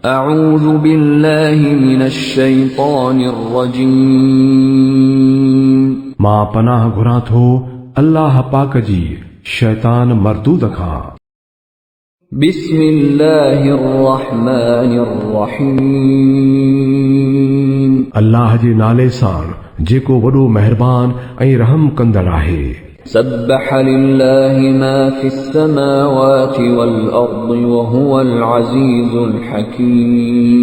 أعوذ بالله من الشيطان الرجيم मां पनाह घुरां थो अल्लाह पाक जी शैतान मरदूद खां। بسم الله الرحمن الرحيم अल्लाह जे नाले सां जेको वॾो महिरबान ऐं रहम कंदड़ आहे। سبح لله ما في السماوات والأرض وهو العزيز الحكيم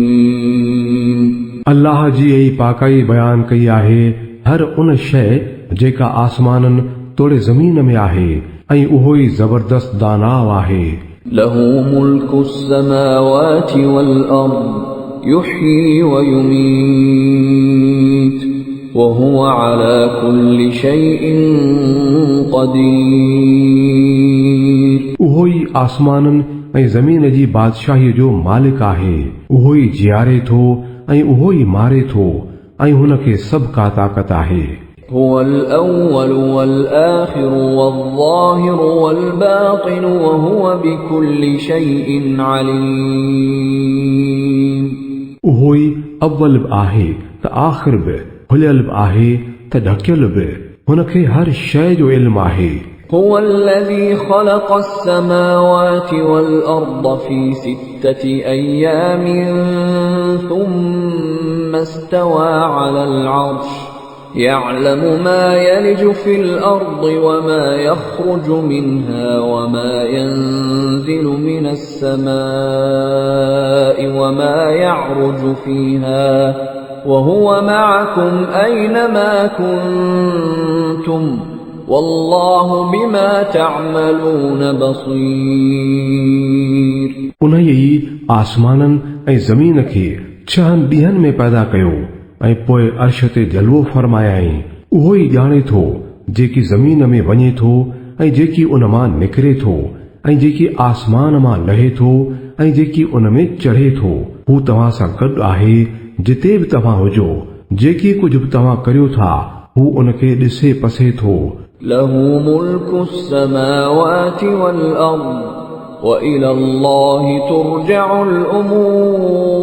अल्लाह जी ई पाकाई बयान कई आहे हर उन शइ जेका आसमाननि तोड़े ज़मीन में आहे ऐं उहो ई ज़बरदस्त दानाव आहे। له ملك السماوات والأرض يحيي ويميت وهو على كل شيء قدير उहो ई आसमाननि ऐं ज़मीन जी बादशाहीअ जो मालिक आहे। उहो ई जियारे थो ऐं उहो ई मारे थो ऐं हुन खे सभु का ताक़त आहे। هو الأول والآخر والظاهر والباطن وهو بكل شيء عليم उहो ई अव्वल बि आहे त आख़िर बि, खुलियल बि आहे त ढकियल बि, हुन खे हर शइ जो इल्मु आहे। هو الذي خلق السماوات والأرض في 6 أيام ثم استوى على العرش يعلم ما يلج في الأرض وما يخرج منها وما ينزل من السماء وما يعرج فيها وهو معكم أينما كنتم والله بما تعملون بصير उन ई आसमाननि ऐं ज़मीन खे 6 ॾींहनि में पैदा कयो ऐं पोइ अर्श ते जलवो फरमायाई। उहो ई ॼाणे थो जेकी ज़मीन में वञे थो ऐं जेकी उन मां निकिरे थो ऐं जेकी आसमान मां लहे थो ऐं जेकी उन में चढ़े थो। हू तव्हां सां गॾु आहे जिते बि तव्हां हुजो। जेकी कुझु बि तव्हां करियो था हू उन खे ॾिसे पसे थो। له ملك السماوات والأرض وإلى الله ترجع الأمور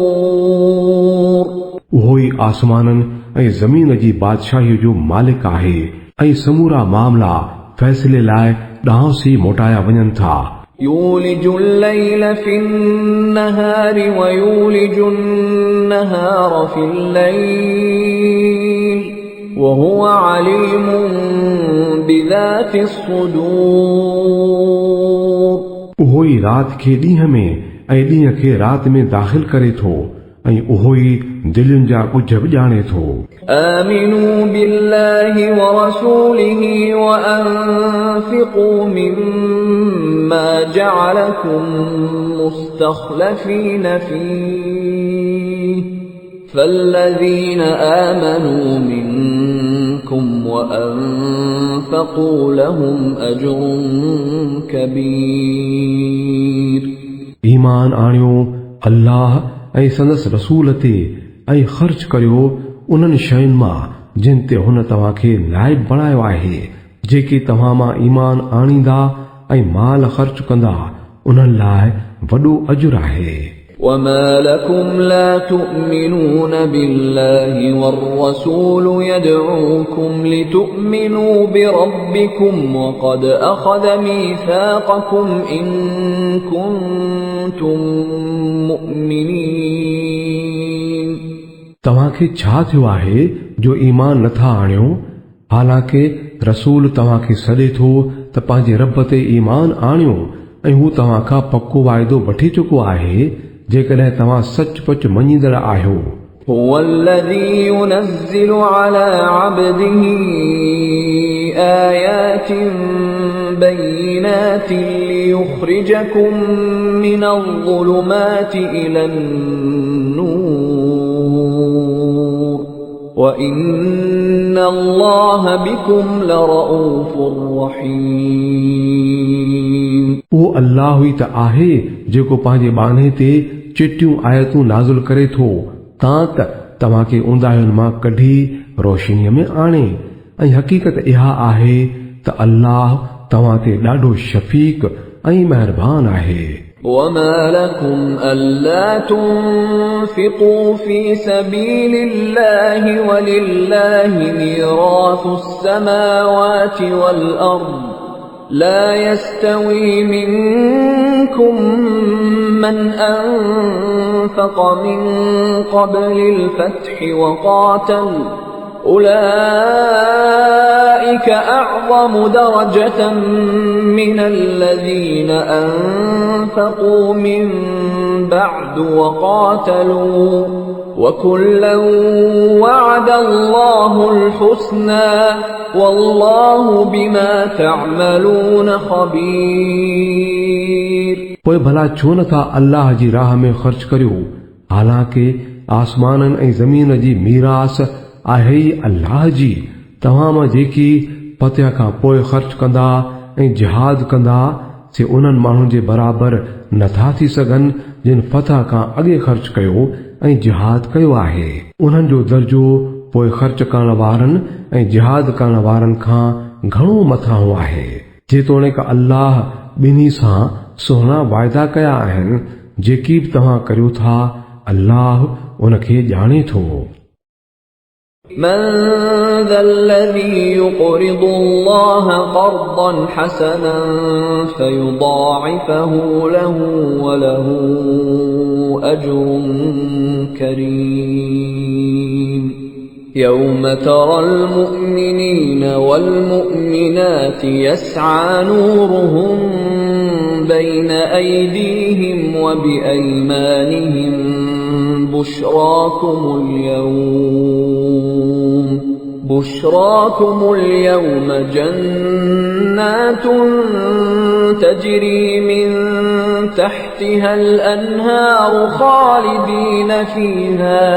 उहो ई आसमाननि ऐं ज़मीन जी बादशाहीअ जो मालिक आहे ऐं समूरा मामला फ़ैसिले लाइ ॾांहुं सी मोटाया वञनि था। يولج الليل في النهار ويولج النهار في الليل وهو عليم بذات الصدور उहो ई राति खे ॾींहं में ऐं ॾींहं खे राति में दाख़िल करे थो ऐं उहो ई दिलयुनि जा कुझ बि ॼाणे थो। آمنوا بالله ورسوله وأنفقوا مما جعلكم مستخلفين فيه فالذين آمنوا منكم وأنفقوا لهم أجر كبير ईमान आणियो अल्लाह ऐं संदसि रसूल ते ऐं ख़र्च करियो उन्हनि शयुनि मां जिन ते हुन तव्हां खे लाइक़ बणायो आहे। जेके तव्हां मां ईमान आणींदा ऐं माल ख़र्च कंदा उन्हनि लाइ वॾो अजुर आहे। وما لكم لا تؤمنون بالله والرسول يدعوكم لتؤمنوا بربكم وقد أخذ ميثاقكم إن كنتم مؤمنين तव्हांखे छा थियो आहे जो ईमान नथा आणियो हालांकि रसूल तव्हांखे सॾे थो त पंहिंजे रब ते ईमान आणियो ऐं हू तव्हां खां पको वाइदो वठी चुको आहे जेकॾहिं तव्हां सचपच मञींदड़ आहियो। هو الذي ينزل على عبده آيات بينات ليخرجكم من الظلمات إلى النور وإن الله بكم لرؤوف رحيم उहो अल्लाह ई त आहे जेको पंहिंजे बाणे ते चिटियूं आयतूं नाज़िल करे थो तां त तव्हांखे उंदाहियुनि मां कढी रोशनीअ में आणे ऐं हक़ीक़त इहा आहे त अल्लाह तव्हां ते ॾाढो शफ़ीक़ ऐं महिरबान आहे। وما لكم ألا تنفقوا في سبيل الله ولله ميراث السماوات والأرض لا يستوي منكم من أنفق من قبل الفتح وقاتل أولئك أعظم درجة من الذين أنفقوا من بعد وقاتلوا وكلا وعد الله الحسنى والله بما تعملون خبير. पोइ भला छो नथा अल्लाह जी राह में ख़र्च करियो हालांकि आसमाननि ऐं ज़मीन जी मीरास आहे ई अल्लाह जी तव्हां मां जेकी फतह खां पोइ ख़र्च कंदा ऐं जिहाद कंदा से उन्हनि माण्हुनि जे बराबरि नथा थी सघनि जिन फतह खां अॻे ख़र्च कयो ऐं जिहाद कयो आहे उन्हनि जो दर्जो पोइ ख़र्च करण वारनि ऐं जिहाद करण वारनि खां घणो मथां आहे जेतोणीकि अल्लाह ॿिन्ही सां सुहिणा वाइदा कया आहिनि जेकी बि तव्हां करियो था अल्लाह उनखे ॼाणे थो. من ذا الذي يقرض الله قرضا حسنا فيضاعفه له وله أجر كريم يوم ترى المؤمنين والمؤمنات يسعى نورهم بين أيديهم وبأيمانهم بشراكم اليوم جنات تجري من تحتها الأنهار خالدين فيها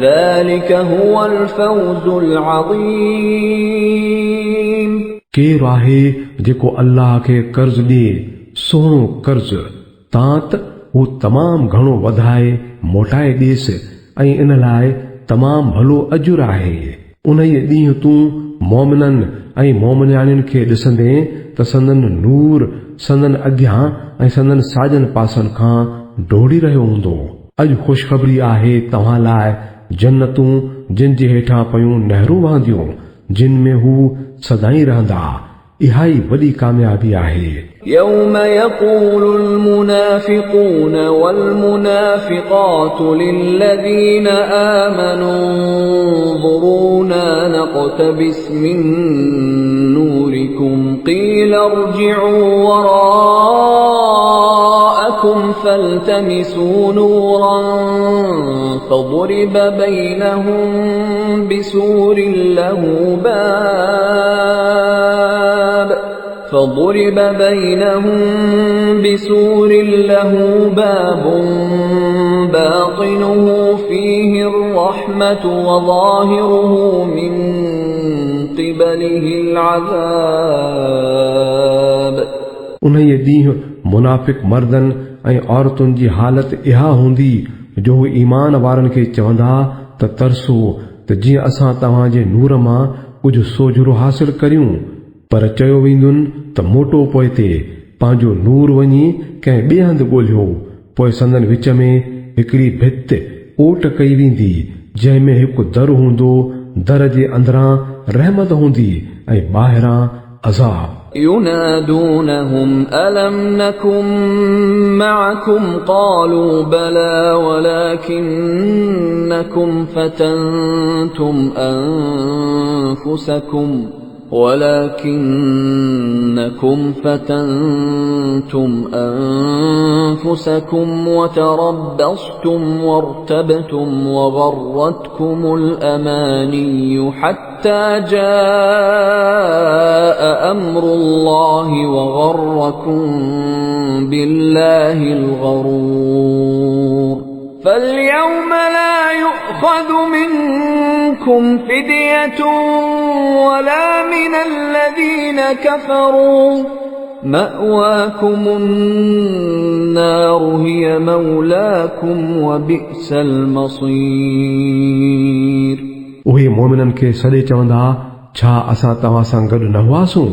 ذلك هو الفوز العظيم. केरु आहे जेको अल्लाह खे कर्ज़ ॾिए सोनो कर्ज़ तां त हू तमाम घणो वधाए मोटाए ॾेसि ऐं इन लाइ तमाम भलो अजुर आहे. उन ई ॾींहुं तूं मोमिननि ऐं मोमिनियाणियुनि खे ॾिसंदे त संदन नूर संदन अॻियां ऐं संदन साॼनि पासनि खां डोड़ी रहियो हूंदो. अॼु ख़ुशख़बरी आहे तव्हां लाइ जन्नतूं जिन जे हेठां पयूं नहरूं वहंदियूं जिन में हू सदाईं रहंदा. इहा ई वॾी कामयाबी आहे. يوم يقول المنافقون والمنافقات للذين آمنوا انظرونا نقتبس من نوركم قيل ارجعوا وراءكم فالتمسوا نورا فضرب بينهم بسور له باب باطنه فيه الرحمة وظاهره من قبله العذاب. उन ॾींहुं मुनाफ़िक मर्दनि ऐं औरतुनि जी हालत इहा हूंदी जो ईमान वारनि खे चवंदा त तरसो त जीअं असां तव्हांजे नूर मां कुझु सोझरो हासिल करियूं पर चयो वेंदुनि त मोटो पोइ ते पंहिंजो नूर वञी कंहिं ॿिए हंधि ॻोल्हियो पोइ संदन विच में हिकिड़ी भित ओट कई वेंदी जंहिं में हिकु दर हूंदो दर जे अंदरां रहमत हूंदी ऐं ॿाहिरां अज़ाब. ينادونهم ألم نكن معكم قالوا بلى ولكنكم فتنتم أنفسكم وتربصتم وارتبتم وغرتكم الأماني حتى جاء أمر الله وغركم بالله الغرور. فاليوم لا يؤخذ منكم فدية ولا من الذين كفروا مأواكم النار هي مولاكم وبئس المصير. उहे मोमिननि खे सॾे चवंदा छा असां तव्हां सां गॾु न हुआसूं?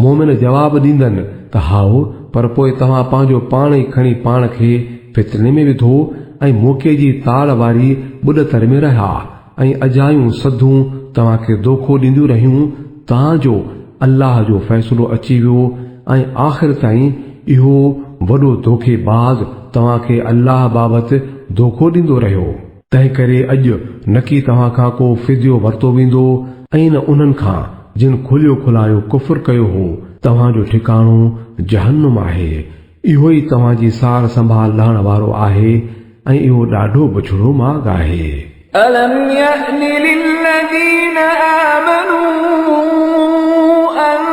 मोमिन जवाब ॾींदनि त हाओ पर पोइ तव्हां पंहिंजो पाण ई खणी पाण खे फितने में विधो ऐं मौक़े जी ताड़ वारी बुॾतर में रहिया ऐं अजायूं सदूं तव्हांखे दोखो ॾींदियूं रहियूं तांजो अल्लाह जो फ़ैसिलो अची वियो ऐं आख़िर ताईं इहो वॾो धोखेबाज़ तव्हांखे अल्लाह बाबति धोखो ॾींदो रहियो। तंहिं करे अॼु न की तव्हां खां को फिदियो वरितो वेंदो ऐं न उन्हनि खां जिन खुलियो खुलायो कुफ़र कयो हो। तव्हांजो ठिकाणो जहन्नुम आहे, इहो ई तव्हांजी सार संभाल लहण वारो आहे ऐं इहो ॾाढो बछड़ो माॻ आहे। अलम यअनि लिल्लज़ीन आमनू अन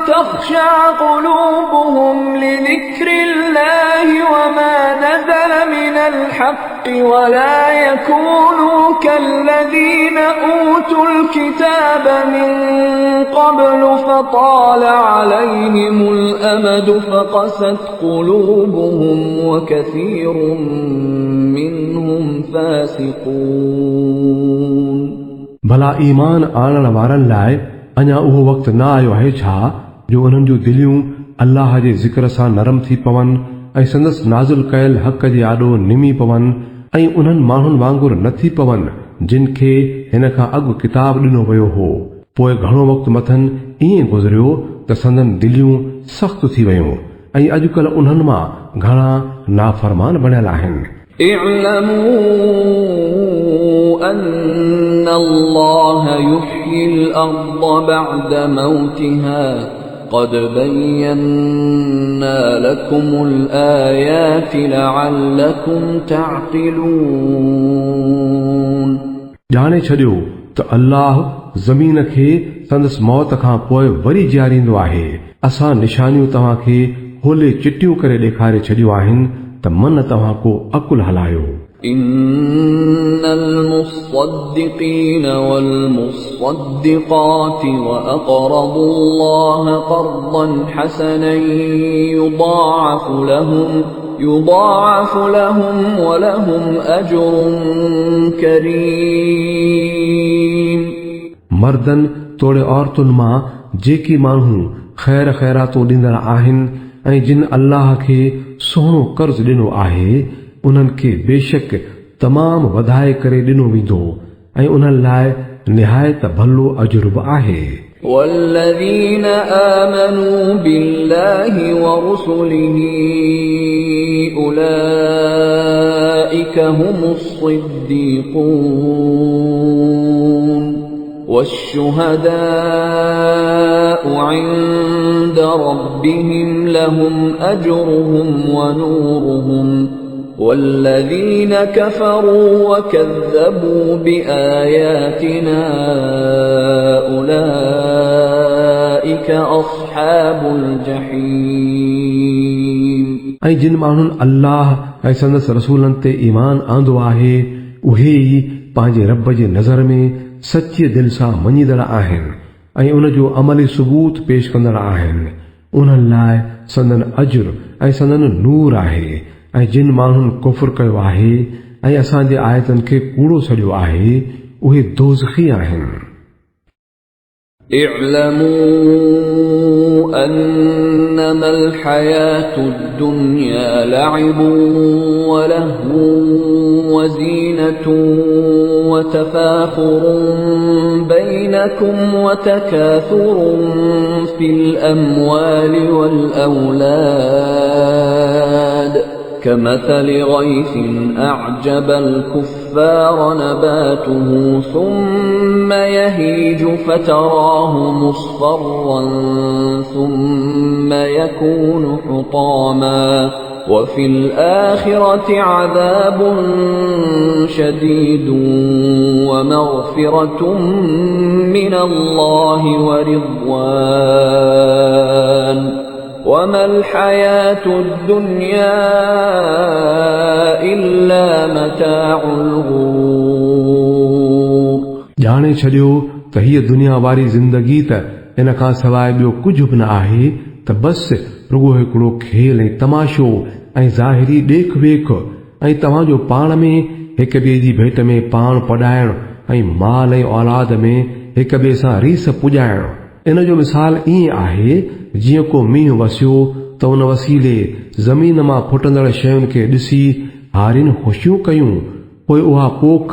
तख़शा क़ुलूबुहुम लिज़िक्रिल्लाहि वमा नज़ल मिनल हक़्क़ि वला यकूनू कल्लज़ीन ऊतुल किताब मिन क़ब्लु फताल अलैहिमुल अमदु फक़सत क़ुलूबुहुम वकसीरुम मिनहुम फासिक़ून। भला ईमान आणण वारनि लाइ अञा उहो वक़्तु न आयो आहे छा जो उन्हनि जूं दिलियूं अल्लाह जे ज़िक्र सां नरम थी पवनि ऐं संदसि नाज़िल कयल हक़ जे आॾो निमी पवनि ऐं उन्हनि माण्हुनि वांगुरु न थी पवनि जिन खे हिन खां अॻु किताब ॾिनो वियो हो। पोइ घणो वक़्तु मथनि ईअं गुज़रियो त संदन दिलियूं सख़्तु थी वयूं ऐं अॼुकल्ह उन्हनि मां घणा नाफ़रमान बणियल आहिनि। اعلموا أن الله يحيي الأرض بعد موتها قد بينا لكم الآيات لعلكم تعقلون। ॼाणे छॾियो त अल्लाह ज़मीन खे संदसि मौत खां पोइ वरी जीआरींदो आहे। असां निशानियूं तव्हांखे होले चिटियूं करे ॾेखारे छॾियूं आहिनि त मन तव्हां को अकुल हलायो। إن المصدقين والمصدقات وأقرضوا الله قرضا حسنا يضاعف لهم ولهم أجر كريم। मर्दन तोड़े औरतुनि मां जेकी माण्हू ख़ैर ख़ैरातो ॾींदड़ आहिनि ऐं जिन अल्लाह खे सुहिणो कर्ज़ ॾिनो आहे उन्हनि खे बेशक तमामु वधाए करे ॾिनो वेंदो ऐं उन्हनि लाइ निहायत भलो अजुर बि आहे। والذين آمنوا بالله ورسله أولئك هم الصديقون والشهداء عند ربهم لهم أجرهم ونورهم والذين كفروا وكذبوا بآياتنا أولئك أصحاب الجحيم। ऐं जिन माण्हुनि अल्लाह ऐं संदसि रसूलनि ते ईमान आंदो आहे उहे ई पंहिंजे रब जे नज़र में सचे दिल सां मञीदड़ आहिनि ऐं उन जो अमली सबूत पेश कंदड़ आहिनि। उन्हनि लाइ संदन अजुर ऐं संदन नूर आहे। ऐं जिन माण्हुनि कुफ़्र कयो आहे ऐं असांजे आयतनि खे कूड़ो सॼो आहे उहे दोज़खी आहिनि। اعلموا أنما الحياة الدنيا لعب ولهو وزينة وتفاخر بينكم وتكاثر في الأموال والأولاد كمثل غيث أعجب الكفار نباته ثم يهيج فتراه مصفرا ثم يكون حطاما وفي الآخرة عذاب شديد ومغفرة من الله ورضوان وما الحياة الدنيا إلا متاع الغرور। ॼाणे छॾियो त हीअ दुनिया वारी ज़िंदगी त इन खां सवाइ ॿियो कुझु बि न आहे त बस रुगो हिकिड़ो खेल ऐं तमाशो ऐं ज़ाहिरी ॾेख वेख ऐं तव्हांजो पाण में हिक ॿिए जी भेट में पाण पढ़ाइण ऐं माल ऐं औलाद में हिक ॿिए सां रीस पुॼाइण। इन जो मिसाल ईअं आहे जीअं को मींहुं वसियो त त उन वसीले ज़मीन मां फुटंदड़ शयुनि खे ॾिसी हारिन ख़ुशियूं कयूं। पोइ उहा पोख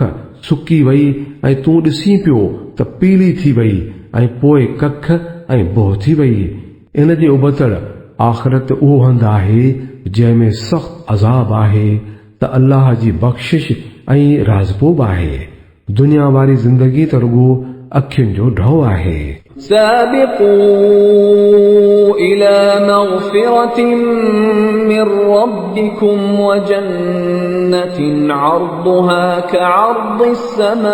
सुकी वई ऐं तूं ॾिसी पियो त पीली थी वई ऐं पोइ कख ऐं बोह थी वई। इन जे उबतड़ आख़िरत उहो हंधु आहे जंहिंमें सख़्त अज़ाब आहे त अल्लाह जी बख़्शिश ऐं राज़पोब आहे। दुनिया वारी ज़िंदगी त रुॻो अखियुनि जो ढौ आहे। سابقوا إلى مغفرة من ربكم وجنة عرضها كعرض السماء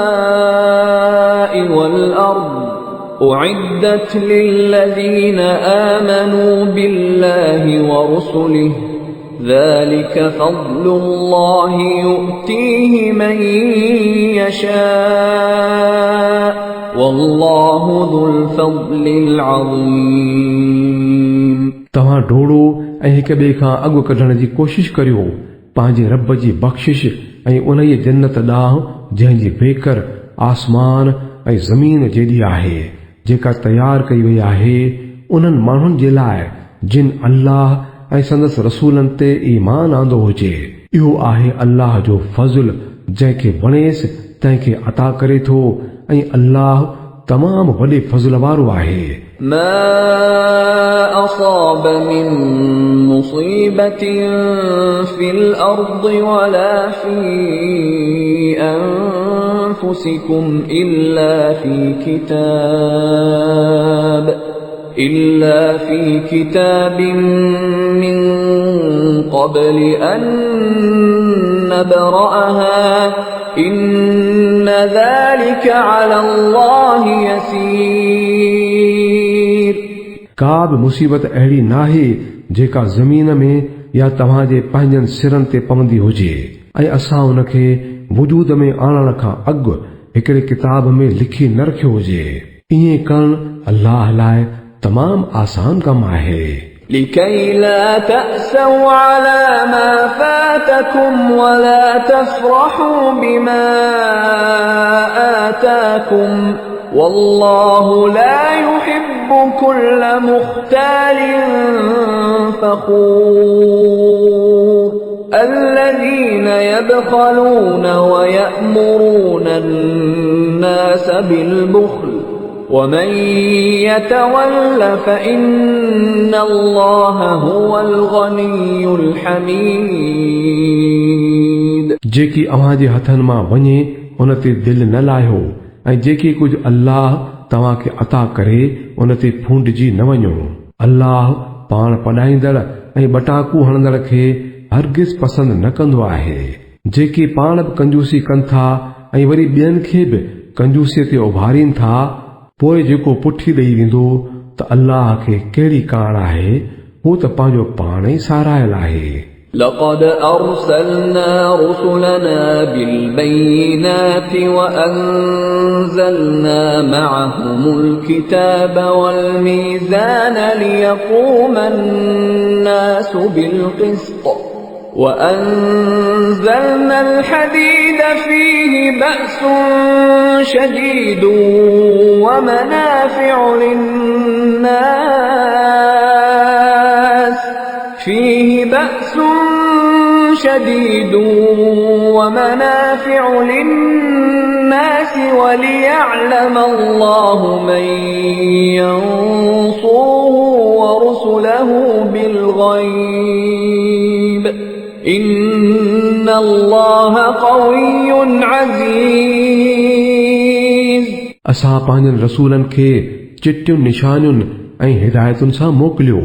والأرض أعدت للذين آمنوا بالله ورسله ذلك فضل الله يؤتيه من يشاء والله ذو الفضل العظيم। तव्हां ढोड़ो ऐं हिक ॿिए खां अॻु कढण जी कोशिश करियो पंहिंजे रब जी बख़्शिश ऐं उन जी जन्नत ॾांहुं जंहिंजी बेकर आसमान ऐं ज़मीन जेॾी आहे जेका तयार कई वई आहे उन्हनि माण्हुनि जे लाइ जिन अल्लाह ऐं संदसि रसूलनि ते ईमान आंदो हुजे। इहो आहे अल्लाह जो फज़ल जंहिंखे वणेसि तंहिंखे अता करे थो ऐं अल्लाह तमामु वॾे फज़ल वारो आहे। ما أصاب من مصيبة في الأرض ولا في أنفسكم إلا في كتاب من قبل أن نبرأها إن ذلك على الله يسير। का बि मुसीबत अहिड़ी नाहे जेका ज़मीन में या तव्हांजे पंहिंजनि सिरनि ते पवंदी हुजे ऐं असां उनखे वजूद में आणण खां अॻु हिकिड़े किताब में लिखी न रखियो हुजे। ईअं करणु अल्लाह लाइ तमामु आसान कमु आहे। لكي لا تأسوا على ما فاتكم ولا تفرحوا بما آتاكم والله لا يحب كل مختال فخور الذين يبخلون ويأمرون الناس بالبخل ومن يتول فإن الله هو الغني الحميد। जेकी अव्हां जे हथनि मां वञे उन ते दिलि न लाहियो ऐं जेकी कुझु अल्लाह तव्हांखे अता करे उन ते फूंडजी न वञो। अल्लाह पाण पढ़ाईंदड़ ऐं बटाकू हणंदड़ खे हरगिज़ पसंदि न कंदो आहे। जेके पाण बि कंजूसी कनि था ऐं वरी ॿियनि खे बि कंजूसीअ ते उभारीनि था पोइ जेको पुठी ॾेई वेंदो त अल्लाह खे कहिड़ी कान आहे हू त पंहिंजो पाण ई सारायल आहे। لقد أرسلنا رسلنا بالبينات وأنزلنا معهم الكتاب والميزان ليقوم الناس بالقسط وأنزلنا الحديد فيه بأس شديد ومنافع للناس وليعلم الله من ينصره ورسله بالغيب إن الله قوي عزيز। असां पंहिंजनि रसूलनि खे चिटियुनि निशानियुनि ऐं हिदायतुनि सां मोकिलियो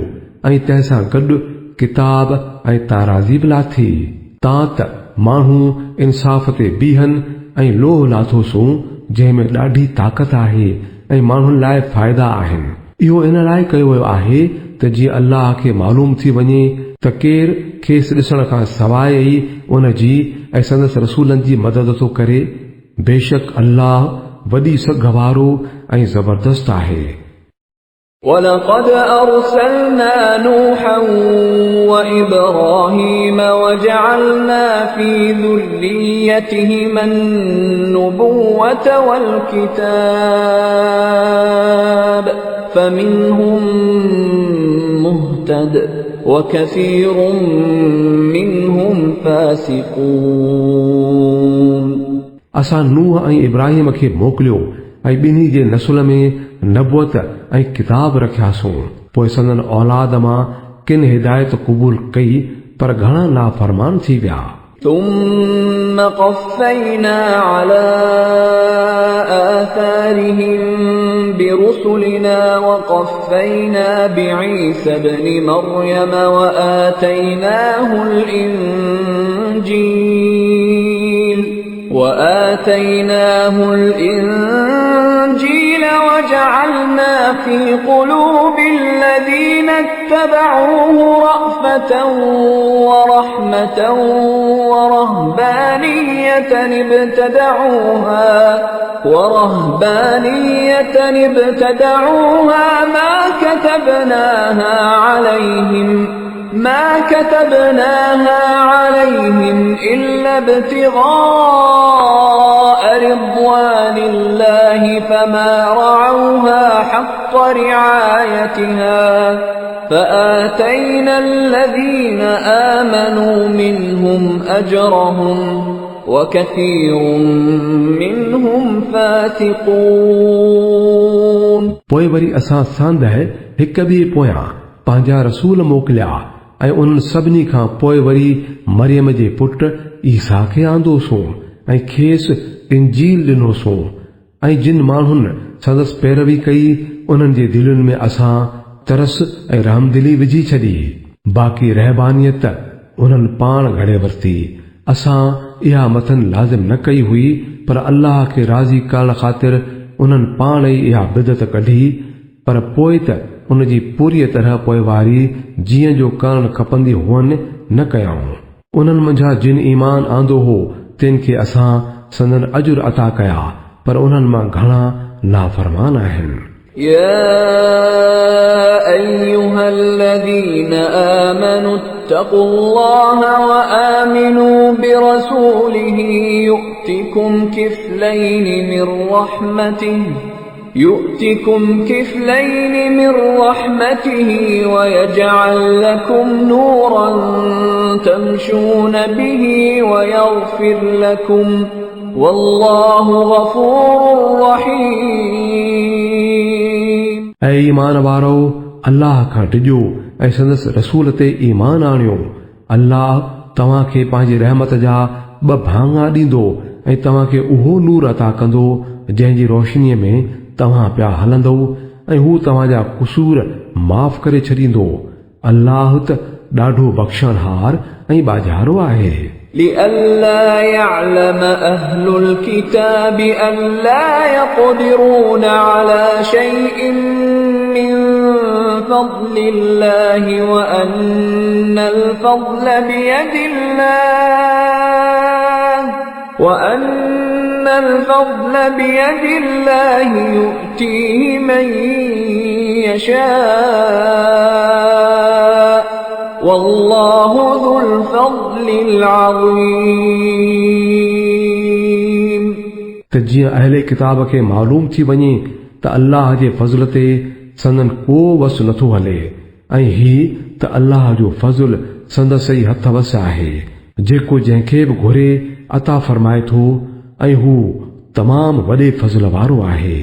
ऐं तंहिंसां गॾु किताब ऐं ताराज़ी बि लाथी तां त माण्हू इंसाफ़ ते बीहनि ऐं लोह लाथोसूं जंहिंमें ॾाढी ताक़त आहे ऐं माण्हुनि लाइ फ़ाइदा आहिनि। इहो इन लाइ कयो वियो आहे त जीअं अल्लाह खे मालूम थी वञे त केरु खेसि ॾिसण खां सवाइ ई उन जी ऐं संदसि रसूलनि जी मदद थो करे। बेशक अल्लाह वॾी सघ वारो ऐं ज़बरदस्त आहे। ولقد أرسلنا نوحا وإبراهيم وجعلنا في ذريتهما النبوة والكتاب فمنهم مهتد وكثير منهم فاسقون. असां नूह ऐं इब्राहिम खे मोकिलियो ऐं ॿिन्ही जे नसुल में नबुअत ऐं किताब रखियासूं। पोइ संदन औलाद मां किन हिदायत क़बूल कई पर घणा नाफरमान थी विया। ثم قفينا على آثارهم برسلنا وقفينا بعيسى ابن مريم وآتيناه الإنجيل وجعلنا في قلوب الذين اتبعوه رأفة ورحمة ورهبانية ابتدعوها ما كتبناها عليهم إلا ابتغاء رضوان الله فما رعوها حق رعايتها فآتينا الذين آمنوا منهم أجرهم وكثير منهم فاسقون. पोइ वरी असां सांद हिक ॿिए पोयां पंहिंजा रसूल मोकिलिया ऐं उन्हनि सभिनी खां पोइ वरी मरियम जे पुट ईसा खे आंदोसूं ऐं खेसि इंजील ॾिनोसूं ऐं जिन माण्हुनि संदसि पैरवी कई उन्हनि जे दिलुनि में असां तरस ऐं रहमदिली विझी छॾी। बाक़ी रहबानियत उन्हनि पाण घड़े वरिती। असां इहा मथन लाज़िम न कई हुई पर अल्लाह खे राज़ी करण ख़ातिर उन्हनि पाण ई इहा बिदत कढी पर पोइ त उन जी पूरी तरह पोइवारी जीअं जो करण खपंदी हुअनि न कयाऊं। उन्हनि मंझां जिन ईमान आंदो हो तिन खे असां संदन अजुर अता कया पर उन्हनि मां घणा नाफरमान आहिनि। يا أيها الذين آمنوا اتقوا الله وآمنوا برسوله يؤتكم كفلين من رحمته ويجعل لكم نورا تمشون به ويغفر لكم والله غفور رحيم. ऐं ईमान वारो अल्लाह खां डिॼो ऐं संदसि रसूल ते ईमान आणियो। अल्लाह तव्हां खे पंहिंजी रहमत जा ॿ भाङा ॾींदो ऐं तव्हां खे उहो नूर अता कंदो जंहिंजी रोशनीअ में तव्हां पिया हलंदो ऐं हू तव्हांजा क़सूर माफ़ करे छॾींदो। अल्लाह त ॾाढो बख़्शणहार ऐं बाज़ारो आहे। لئلا يعلم أهل الكتاب ألا يقدرون على شيء من فضل الله وأن الفضل بيد الله يؤتيه من يشاء والله ذو الفضل العظيم. त जीअं अहले किताब खे मालूम थी वञे त अल्लाह जे फज़ल ते संदन को वस नथो हले ऐं ही त अल्लाह जो फज़ल संदसि ई हथ वस आहे जेको जंहिंखे बि घुरे अता फरमाए थो ऐं हू तमामु वॾे फज़ल वारो आहे।